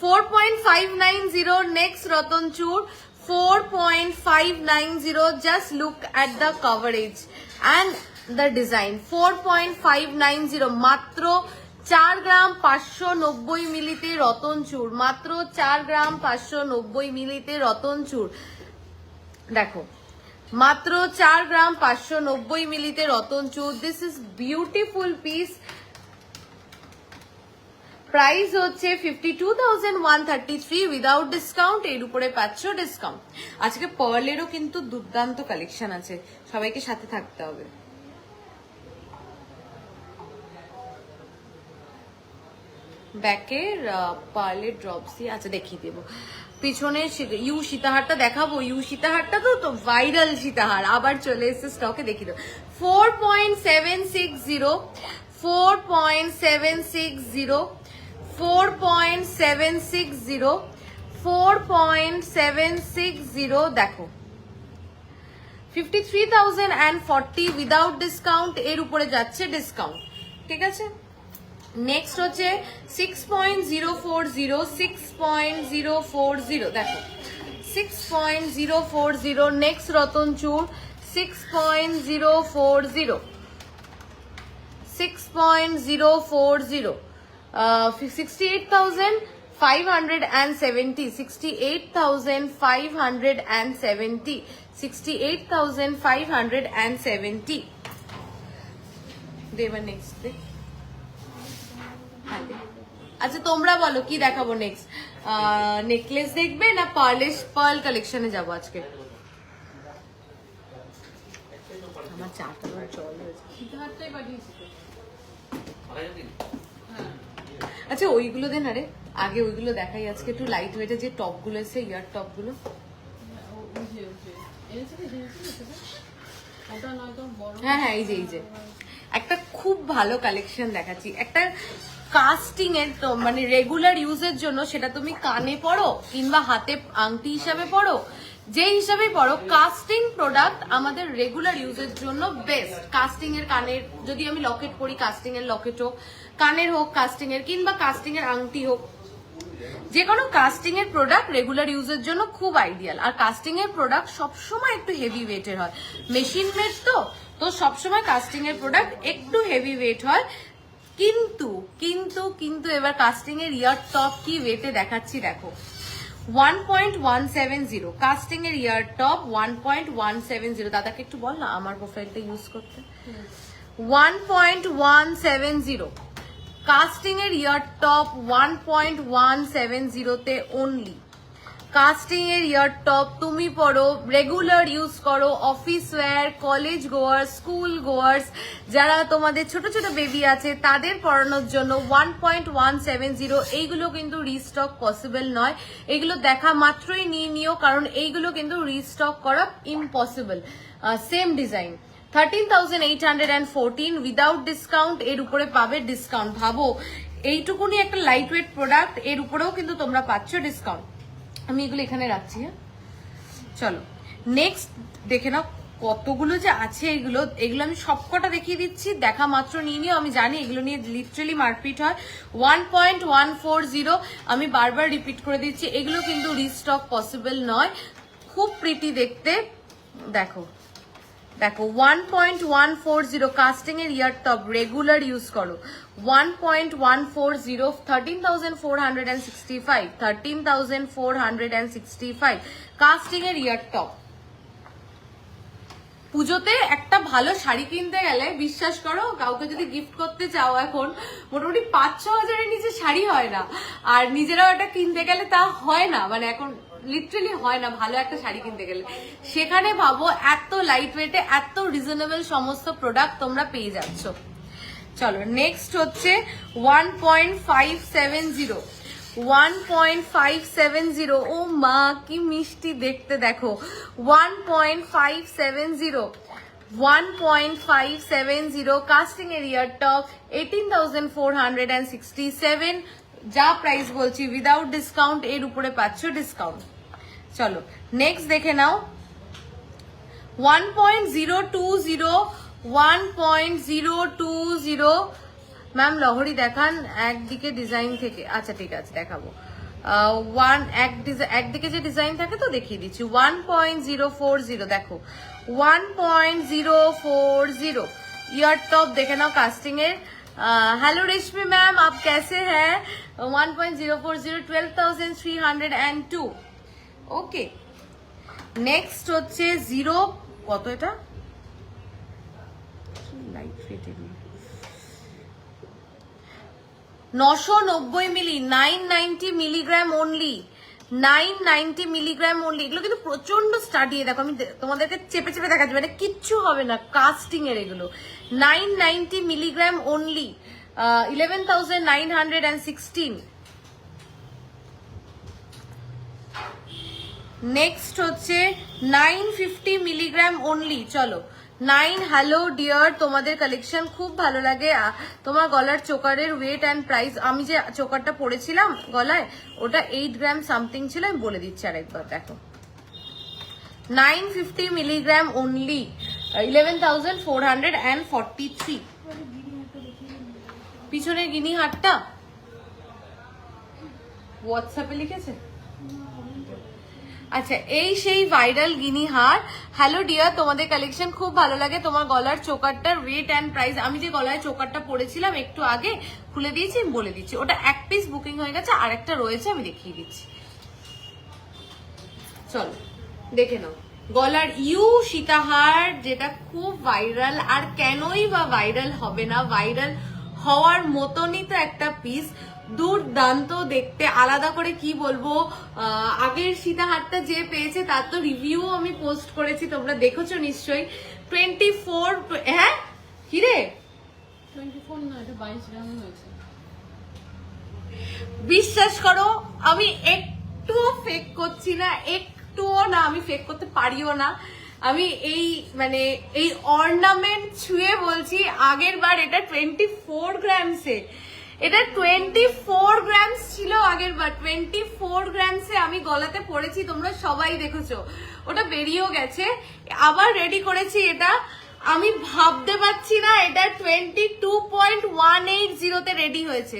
4.590 নেক্সট রতন চুর, 4.590, just look at the coverage and the design. 4.590 মাত্র 4 গ্রাম 590 মিলিতে রতন চুর, মাত্র 4 গ্রাম 590 মিলিতে রতন চুর। দেখো মাত্র 4 গ্রাম 590 মিলিতে রতন চুর। This is beautiful piece. Price হচ্ছে 52,133 উইদাউট ডিসকাউন্ট। এর উপরে পাচ্ছ ডিসকাউন্ট। আজকে পার্লেরও কিন্তু দুর্দান্ত কালেকশন আছে, সবাইকে সাথে থাকতে হবে। ব্যাকের পার্লের ড্রপসি আচ্ছা দেখিয়ে দেবো। পিছনে ইউ সীতাহারটা দেখাবো। ইউ সীতাহারটা তো ভাইরাল সীতাহার আবার চলে এসেছে স্টকে, দেখিয়ে দেবো। 4.760, 4.760, 4.760, 4.760। দেখো 53,040 উইদাউট ডিসকাউন্ট। এর উপরে যাচ্ছে ডিসকাউন্ট, ঠিক আছে। নেক্সট হচ্ছে 6.040, 6.040। দেখো 6.040 নেক্সট রতন চুর, 6.040, 6.040, 68,570, 68,570, 68,570। দেবা নেক্সট দে। আচ্ছা তোমরা বলো কি দেখাবো নেক্সট, নেকলেস দেখবে না পার্ল কালেকশনে যাবো আজকে? আমার চাটা জল হয়েছে। আচ্ছা ওইগুলো দেন, আরে আগে ওইগুলো দেখাই, আজকে একটু লাইট ওয়েটে যে টপ গুলো এসে, ইয়ার টপ গুলো। হ্যাঁ হ্যাঁ, এই যে একটা খুব ভালো কালেকশন দেখাচ্ছি, একটা কাস্টিং এর, তো মানে রেগুলার ইউজের জন্য, সেটা তুমি কানে পড়ো কিংবা হাতে আংটি হিসাবে পড়ো, যে হিসাবে পড়ো, কাস্টিং প্রোডাক্ট আমাদের রেগুলার ইউজের জন্য বেস্ট। কাস্টিং এর কানের, যদি আমি লকেট পরি, কাস্টিং এর লকেট হোক, কানের হোক কাস্টিং এর, কিংবা কাস্টিং এর আংটি হোক, যে কোনো কাস্টিং এর প্রোডাক্ট রেগুলার ইউজের জন্য খুব আইডিয়াল। আর কাস্টিং এর প্রোডাক্ট সবসময় একটু হেভি ওয়েটের হয়, মেশিন মেড তো সবসময় কাস্টিং এর প্রোডাক্ট একটু হেভি ওয়েট হয়। কিন্তু কিন্তু কিন্তু এবার কাস্টিং এর ইয়ার টপ কি ওয়েটে দেখাচ্ছি দেখো, 1.170 কাস্টিং এর ইয়ার টপ 1.170। দাদাকে একটু বল না আমার প্রোফাইলটা ইউজ করতে। 1.170 কাস্টিং এর ইয়ার টপ 1.170 তে অনলি। কাস্টিং এর ইয়ার টপ তুমি পরো, রেগুলার ইউজ করো, office wear, college goers, school goers, যারা তোমাদের ছোট ছোট বেবি আছে তাদের পরানোর জন্য 1.170। এইগুলো কিন্তু রিস্টক পসিবল নয়, এগুলো দেখা মাত্রই নিয়ে নিও, কারণ এইগুলো কিন্তু রিস্টক করা impossible. Same design 13,814 without discount, এর উপরে পাবে ডিসকাউন্ট। ভাবো এইটুকুনি একটা লাইট ওয়েট প্রোডাক্ট, এর উপরেও কিন্তু তোমরা পাচ্ছ ডিসকাউন্ট। আমি এগুলো এখানে রাখছি। হ্যাঁ চলো নেক্সট দেখে নাও কতগুলো যে আছে, এগুলো আমি সবকটা দেখিয়ে দিচ্ছি, দেখা মাত্র নিয়ে নিও। আমি জানি এগুলো নিয়ে লিটারালি মারপিট হয়। 1.140 আমি বারবার রিপিট করে দিচ্ছি, এগুলো কিন্তু রিস্টক পসিবল নয়, খুব প্রিটি দেখতে। দেখো 1.140 কাস্টিং এর ইয়ার টপ, রেগুলার ইউজ করো। 1.140 13,465 কাস্টিং এর ইয়ার টপ। পুজোতে একটা ভালো শাড়ি কিনতে গেলে বিশ্বাস করো, কাউকে যদি গিফট করতে চাও, এখন মোটামুটি 5-6 হাজারের নিচে শাড়ি হয় না, আর নিজেরাও এটা কিনতে গেলে তা হয় না, মানে এখন লিটারালি হয় না ভালো একটা শাড়ি কিনতে গেলে। সেখানে ভাবো এত লাইট ওয়েটে এত রিজনেবল সমস্ত প্রোডাক্ট তোমরা পেয়ে যাচ্ছ। চলো নেক্সট হচ্ছে 1.570। 1.570 ও মা কি মিষ্টি দেখতে, দেখো 1.570 কাস্টিং এর ইয়ার টপ 18,467, যা প্রাইস বলছি উইদাউট ডিসকাউন্ট, এর উপরে পাচ্ছ ডিসকাউন্ট। চলো নেক্সট দেখে নাও 1.020 ম্যাম লহরি দেখান একদিকে ডিজাইন থেকে। আচ্ছা ঠিক আছে দেখাবো, একদিকে যে ডিজাইন থাকে তো দেখিয়ে দিচ্ছি। 1.040 দেখো 1.040 ইয়ার টপ দেখে নাও কাস্টিং এর। हेलो रेशमी मैम आप कैसे हैं? 1.040 12,302। ওকে নেক্সট হচ্ছে জিরো, কত এটা লাইট ফেটে 990 মিলি, 990 মিলিগ্রাম অনলি, 990 মিলিগ্রাম অনলি। এগুলো কিন্তু প্রচন্ড স্টাডি, দেখো আমি তোমাদেরকে চেপে চেপে দেখাচ্ছি, মানে কিচ্ছু হবে না, কাস্টিং এর এগুলো। 990 মিলিগ্রাম অনলি, 11,916। নেক্সট হচ্ছে 950 মিলিগ্রাম অনলি। চলো 9 হ্যালো ডিয়ার, তোমাদের কালেকশন খুব ভালো লাগে। তোমার গলার চোকারের ওয়েট অ্যান্ড প্রাইস, আমি যে চোকারটা পরেছিলাম গলায় ওটা 8 গ্রাম সামথিং ছিল, আমি বলে দিচ্ছি আরেকবার। দেখো 950 মিলিগ্রাম অনলি, 11,443। পিছনের গিনি হাটটা হোয়াটসঅ্যাপে লিখেছে। আচ্ছা এই সেই ভাইরাল গিনি হার। হ্যালো ডিয়ার, তোমাদের কালেকশন খুব ভালো লাগে। তোমার গলার চোকারটার ওয়েট অ্যান্ড প্রাইস, আমি যে গলায় চোকারটা পরেছিলাম একটু আগে খুলে দিয়েছি, আমি বলে দিচ্ছি। ওটা এক পিস বুকিং হয়ে গেছে, আর একটা রয়েছে, আমি দেখিয়ে দিচ্ছি। চলো দেখে নাও গলার ইউ সীতাহার, যেটা খুব ভাইরাল। আর কেনই বা ভাইরাল হবে না, ভাইরাল হওয়ার মতনই তো একটা পিস। দুর্দান্ত দেখতে, আলাদা করে কি বলবো। আগের সীতাহারটা যে পেয়েছে তার তো রিভিউ আমি পোস্ট করেছি, তোমরা দেখেছো নিশ্চয়ই। 24, হ্যাঁ কি রে 24 না, এটা 22 গ্রাম হয়েছে। বিশ্বাস করো আমি একটুও ফেক করছি না, একটুও না, আমি ফেক করতে পারিও না। আমি এই মানে এই অর্নামেন্ট ছুঁয়ে বলছি, আগের বার এটা 24 গ্রামসে, এটা 24 গ্রামস ছিল আগের বার। 24 গ্রামসে আমি গলাতে পড়েছি, তোমরা সবাই দেখেছো। ওটা বেরিয়েও গেছে, আবার রেডি করেছি এটা। আমি ভাবতে পারছি না এটা 22.180 তে রেডি হয়েছে।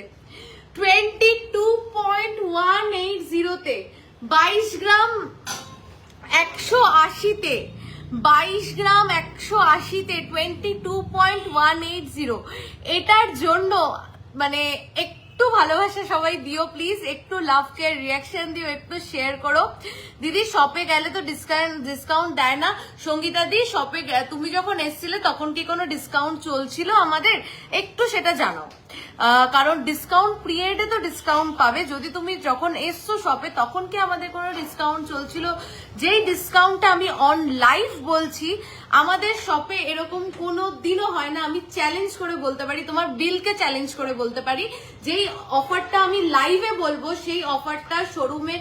22.180 তে, 22 গ্রাম 180 তে, 22 গ্রাম 180 তে 22.180। এটার জন্য মানে একটু ভালোবাসা সবাই দিও প্লিজ, একটু লাভ কেয়ার রিয়াকশন দিও, একটু শেয়ার করো। দিদি শপে গেলে তো ডিসকাউন্ট দেয় না। সঙ্গীতা দি শপে তুমি যখন এসছিলে তখন কি কোনো ডিসকাউন্ট চলছিল আমাদের, একটু সেটা জানো। কারণ ডিসকাউন্ট পিরিয়ডে তো ডিসকাউন্ট পাবে, যদি তুমি যখন এসছো শপে তখন কি আমাদের কোনো ডিসকাউন্ট চলছিল? যেই ডিসকাউন্টটা আমি অন লাইভ বলছি, আমাদের শপে এরকম কোনো দিনও হয় না। আমি চ্যালেঞ্জ করে বলতে পারি, তোমার বিলকে চ্যালেঞ্জ করে বলতে পারি, যেই অফারটা আমি লাইভে বলবো সেই অফারটা শোরুমে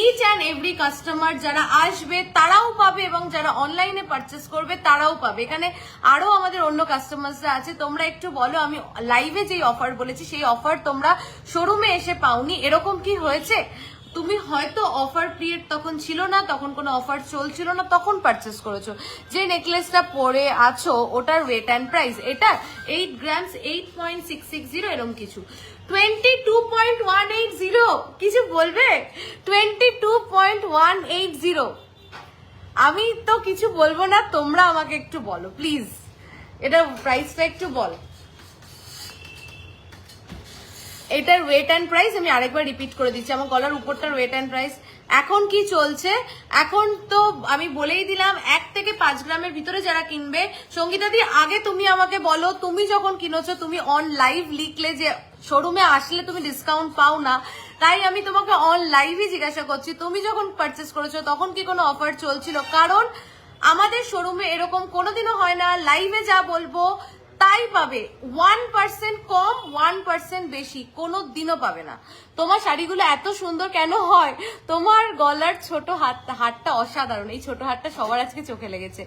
ইচ অ্যান্ড এভরি কাস্টমার যারা আসবে তারাও পাবে, এবং যারা অনলাইনে পারচেস করবে তারাও পাবে। এখানে আরো আমাদের অন্য কাস্টমার্সরা আছে, তোমরা একটু বলো আমি লাইভে যেই অফার বলেছি সেই অফার তোমরা শোরুমে এসে পাওনি, এরকম কি হয়েছে? তুমি হয়তো অফার পিরিয়ড তখন ছিল না, তখন কোনো অফার চলছিল না, তখন পারচেস করেছো। যে নেকলেসটা পরে আছো ওটার ওয়েট অ্যান্ড প্রাইস, এটা 8 গ্রামস 8.660 এরকম কিছু। 22.180 কিছু বলবে? 22.180 আমি তো কিছু বলবো না, তোমরা আমাকে একটু বলো প্লিজ, এটা প্রাইসটা একটু বল। এটার ওয়েট অ্যান্ড প্রাইস আমি আরেকবার রিপিট করে দিচ্ছি, আমার গলার উপরটার ওয়েট অ্যান্ড প্রাইস এখন কি চলছে। এখন তো আমি বলেই দিলাম 1 থেকে 5 গ্রামের ভিতরে যারা কিনবে। সঙ্গীতা দি আগে তুমি আমাকে বলো, তুমি যখন কিনেছো তুমি অন লাইভ লিখলে যে শোরুমে আসলে তুমি ডিসকাউন্ট পাও না, তাই আমি তোমাকে অন লাইভই জিজ্ঞাসা করছি, তুমি যখন পারচেস করেছো তখন কি কোনো অফার চলছিল? কারণ আমাদের শোরুমে এরকম কোনোদিনও হয় না, লাইভে যা বলবো তাই পাবে, 1% কম 1% বেশি কোনো দিনও পাবে না। তোমার শাড়িগুলো এত সুন্দর কেন হয়? তোমার গলার ছোট হাতটা অসাধারণ, এই ছোট হাতটা সবার আজকে চোখে লেগেছে।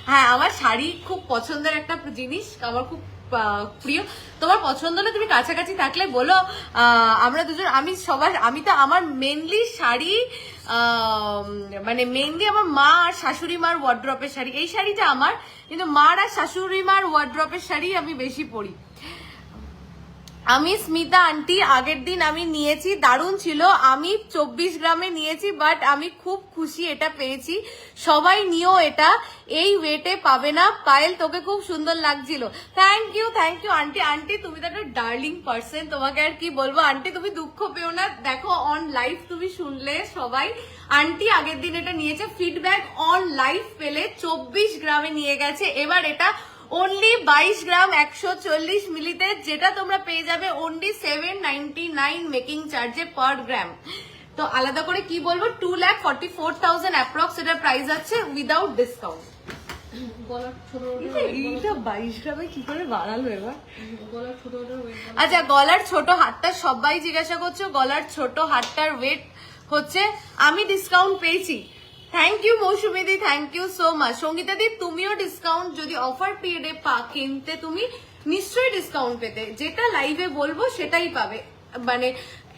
হ্যাঁ, আমার শাড়ি খুব পছন্দের একটা জিনিস, আমার খুব প্রিয়। তোমার পছন্দ না, তুমি কাছাকাছি থাকলে বলো, আমরা দুজন, আমি তো আমার মেনলি শাড়ি মানে মেনলি আমার মা আর শাশুড়ি মার ওয়ার্ড্রপের শাড়ি, এই শাড়িটা আমার, কিন্তু মার আর শাশুড়ি মার ওয়ার্ড্রপের শাড়ি আমি বেশি পরি। আমি স্মিতা আন্টি আগের দিন আমি নিয়েছি, দারুণ ছিল। আমি 24 গ্রামে নিয়েছি, বাট আমি খুব খুশি এটা পেয়েছি। সবাই নিও, এটা এই ওয়েটে পাবে না। পায়েল তোকে খুব সুন্দর লাগছিল, থ্যাংক ইউ আন্টি। আন্টি তুমি তো একটা ডার্লিং পার্সন, তোমাকে আর কি বলবো। আন্টি তুমি দুঃখ পেও না, দেখো অন লাইভ তুমি শুনলে সবাই, আন্টি আগের দিন এটা নিয়েছে, ফিডব্যাক অন লাইভ পেলে 24 গ্রামে নিয়ে গেছে। এবার এটা অনলি 22 গ্রাম 140 মিলিতে, যেটা তোমরা পেয়ে যাবে অনলি 799 মেকিং চার্জে পার গ্রাম। তো আলাদা করে কি বলবো, 2,44,000 অ্যাপ্রক্স এটার প্রাইস আছে উইদাউট ডিসকাউন্ট। এইটা 22 গ্রামে কি করে বাড়ালো এবার? আচ্ছা, গলার ছোট হাতটা সবাই জিজ্ঞাসা করছো, গলার ছোট হাতটার ওয়েট হচ্ছে, আমি ডিসকাউন্ট পেয়েছি। থ্যাংক ইউ মৌসুমি দি, thank you so much. Sangeeta দি তুমিও ডিসকাউন্ট যদি অফার পিরিয়ডে কিনতে, তুমি নিশ্চয়ই ডিসকাউন্ট পেতে, যেটা লাইভে বলবো সেটাই পাবে। মানে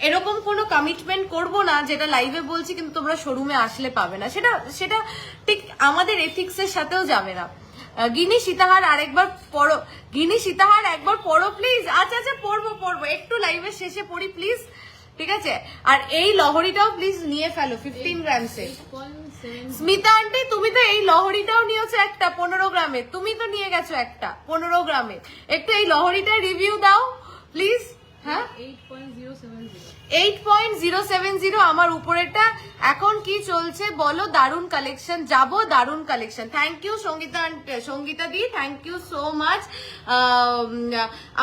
এরকম কোনো কমিটমেন্ট করবো না যেটা লাইভে বলছি কিন্তু তোমরা শোরুমে আসলে পাবে না, সেটা ঠিক আমাদের এথিক্স এর সাথেও যাবে না। গিনি সীতাহার আরেকবার পড়ো, গিনি সীতাহার একবার পড়ো প্লিজ। আচ্ছা পড়বো, একটু লাইভের শেষে পড়ি প্লিজ, ঠিক আছে? আর এই লহরিটাও প্লিজ নিয়ে ফেলো 15 গ্রামসে। স্মিতা আন্টি তুমি তো এই লহরিটাও নিয়েছো একটা 15 গ্রামে, তুমি তো নিয়ে গেছো একটা 15 গ্রামে, একটু এই লহরিটার রিভিউ দাও প্লিজ। হ্যাঁ 8.070 8.070 আমার উপরেটা এখন কি চলছে বলো? দারুন কালেকশন, যাবো দারুন কালেকশন। থ্যাংক ইউ সঙ্গীতা দি, থ্যাংক ইউ সো মাচ।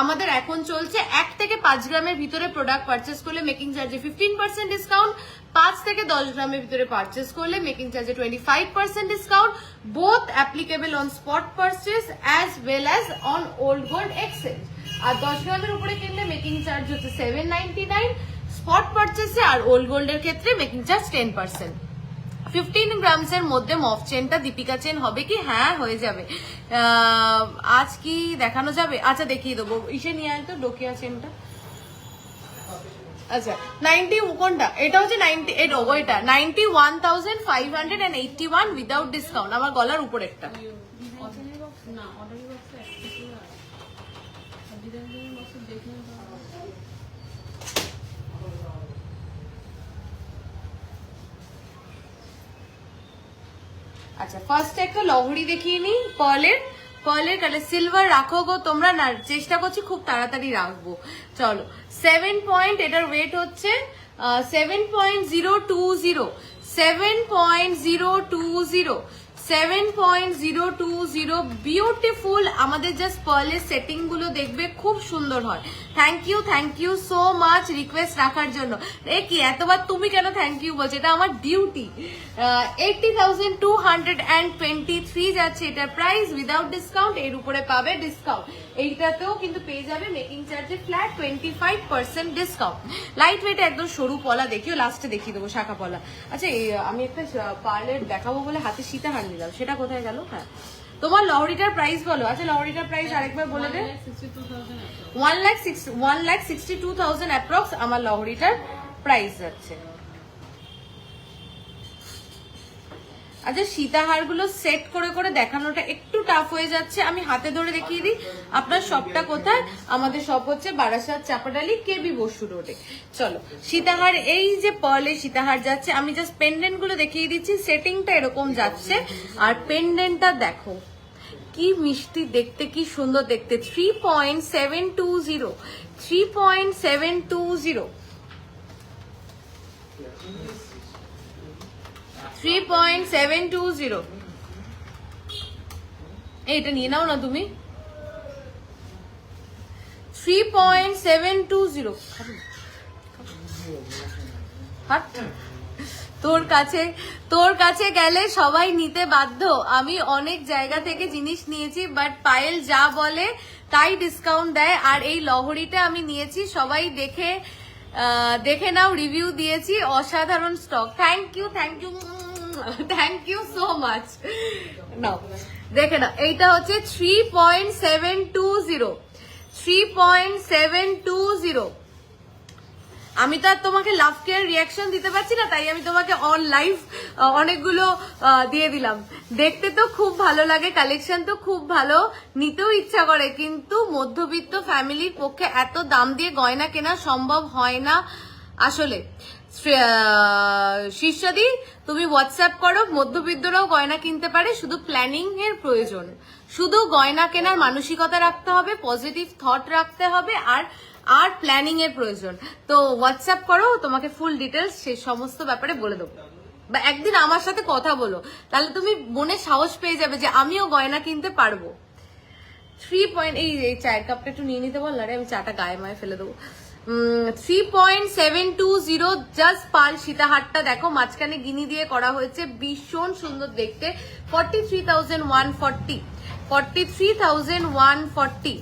আমাদের এখন চলছে 1 থেকে 5 গ্রামের ভিতরে প্রোডাক্ট পারচেস করলে মেকিং চার্জে 15% ডিসকাউন্ট, 5 থেকে 10 গ্রামের ভিতরে পারচেস করলে মেকিং চার্জে 25% discount, both applicable on spot purchase as well as on old gold exchange. আর 10 গ্রামের উপরে কিনলে মেকিং চার্জ হচ্ছে 799 স্পট পারচেসে, আর ওল্ড গোল্ডের ক্ষেত্রে মেকিং চার্জ 10%। 15 গ্রামস এর মধ্যে মফ চেনটা দীপিকা চেন হবে কি? হ্যাঁ হয়ে যাবে। আজ কি দেখানো যাবে? আচ্ছা দেখিয়ে দেবো। ইসে নিয়ে আয় তো ডোকিয়া চেনটা। আচ্ছা 90 কোনটা? এটা হচ্ছে 90, এটা ওইটা 91,581 উইদাউট ডিসকাউন্ট, আমার গলার উপরেরটা। অর্ডারি বক্স না, অর্ডারি বক্সে একটা ছিল আর ডিজাইন বক্সে দেখে নিতে হবে। আচ্ছা ফার্স্ট একটা লহরি দেখিয়ে নি পার্লের কালার সিলভার রাখো গো তোমরা, না চেষ্টা করছি খুব তাড়াতাড়ি রাখবো। চলো 7 পয়েন্ট, এটার ওয়েট হচ্ছে 7.020 7.020 বিউটিফুল। আমাদের জাস্ট পার্লের সেটিং গুলো দেখবে খুব সুন্দর হয়। Thank you so much request রাখার জন্য। এ কি এতবার তুমি কেন থ্যাংক ইউ বলছো? এটা আমার ডিউটি। 80,223 যাচ্ছে এটার প্রাইস উইদাউট ডিসকাউন্ট, এর উপরে পাবে ডিসকাউন্ট। এইটাতেও কিন্তু পেয়ে যাবে মেকিং চার্জে ফ্ল্যাট 25% ডিসকাউন্ট। লাইট ওয়েট একদম সরু পলা, দেখিও লাস্টে দেখিয়ে দেবো শাখা পলা। আচ্ছা আমি একটা পার্লের দেখাবো বলে হাতে সীতাহার নিলাম, সেটা কোথায় গেল? হ্যাঁ তোমার লহরিটার প্রাইস বলো। আচ্ছা লহরিটার প্রাইস আরেকবার বলে দে। 1,62,000 অ্যাপ্রক্স আমার লহরিটার প্রাইস যাচ্ছে। আচ্ছা সীতাহার গুলো সেট করে করে দেখানোটা একটু টাফ হয়ে যাচ্ছে, আমি হাতে ধরে দেখিয়ে দিই। আপনার শপটা কোথায়? আমাদের শপ হচ্ছে বারাসাত চাপাডালি কেবি বসু রোডে। চলো সীতাহার, এই যে পার্লে সীতাহার যাচ্ছে, আমি জাস্ট পেন্ডেন্ট গুলো দেখিয়ে দিচ্ছি। সেটিংটা এরকম যাচ্ছে, আর পেন্ডেন্টটা দেখো কি মিষ্টি দেখতে, কি সুন্দর দেখতে। 3.720 3.720 এটা নিয়ে নাও না তুমি। 3.720 তোর কাছে গেলে সবাই নিতে বাধ্য। আমি অনেক জায়গা থেকে জিনিস নিয়েছি, বাট পায়েল যা বলে তাই ডিসকাউন্ট দেয়। আর এই লহরিটা আমি নিয়েছি, সবাই দেখে নাও, রিভিউ দিয়েছি, অসাধারণ stock. Thank you so much. নাও দেখে নাও, এইটা হচ্ছে 3.720। আমি তো আর তোমাকে লাভ কেয়ার রিয়াকশন দিতে পারছি না, তাই আমি তোমাকে অন লাইভ অনেকগুলো দিয়ে দিলাম। দেখতে তো খুব ভালো লাগে, কালেকশন তো খুব ভালো, নিতেও ইচ্ছা করে, কিন্তু মধ্যবিত্ত ফ্যামিলির পক্ষে এত দাম দিয়ে গয়না কেনা সম্ভব হয় না আসলে। শীর্ষাদি তুমি হোয়াটসঅ্যাপ করো, মধ্যবিত্তরাও গয়না কিনতে পারে, শুধু প্ল্যানিং এর প্রয়োজন। শুধু গয়না কেনার মানসিকতা রাখতে হবে, পজিটিভ থট রাখতে হবে, আর প্ল্যানিং এর প্রয়োজন। তো হোয়াটসঅ্যাপ করো, তোমাকে ফুল ডিটেলস সে সমস্ত ব্যাপারে বলে দেবো। বা একদিন আমার সাথে কথা বলো, তাহলে তুমি মনে সাহস পেয়ে যাবে যে আমিও গয়না কিনতে পারবো। 3 এই চায়ের কাপটা একটু নিয়ে নিতে বল, আরে আমি চাটা গায়ে মায়ে ফেলে দেবো। 3.720 জাস্ট পাল সীতাহারটা দেখো, মাঝখানে গিনি দিয়ে করা হয়েছে, ভীষণ সুন্দর দেখতে। 43,140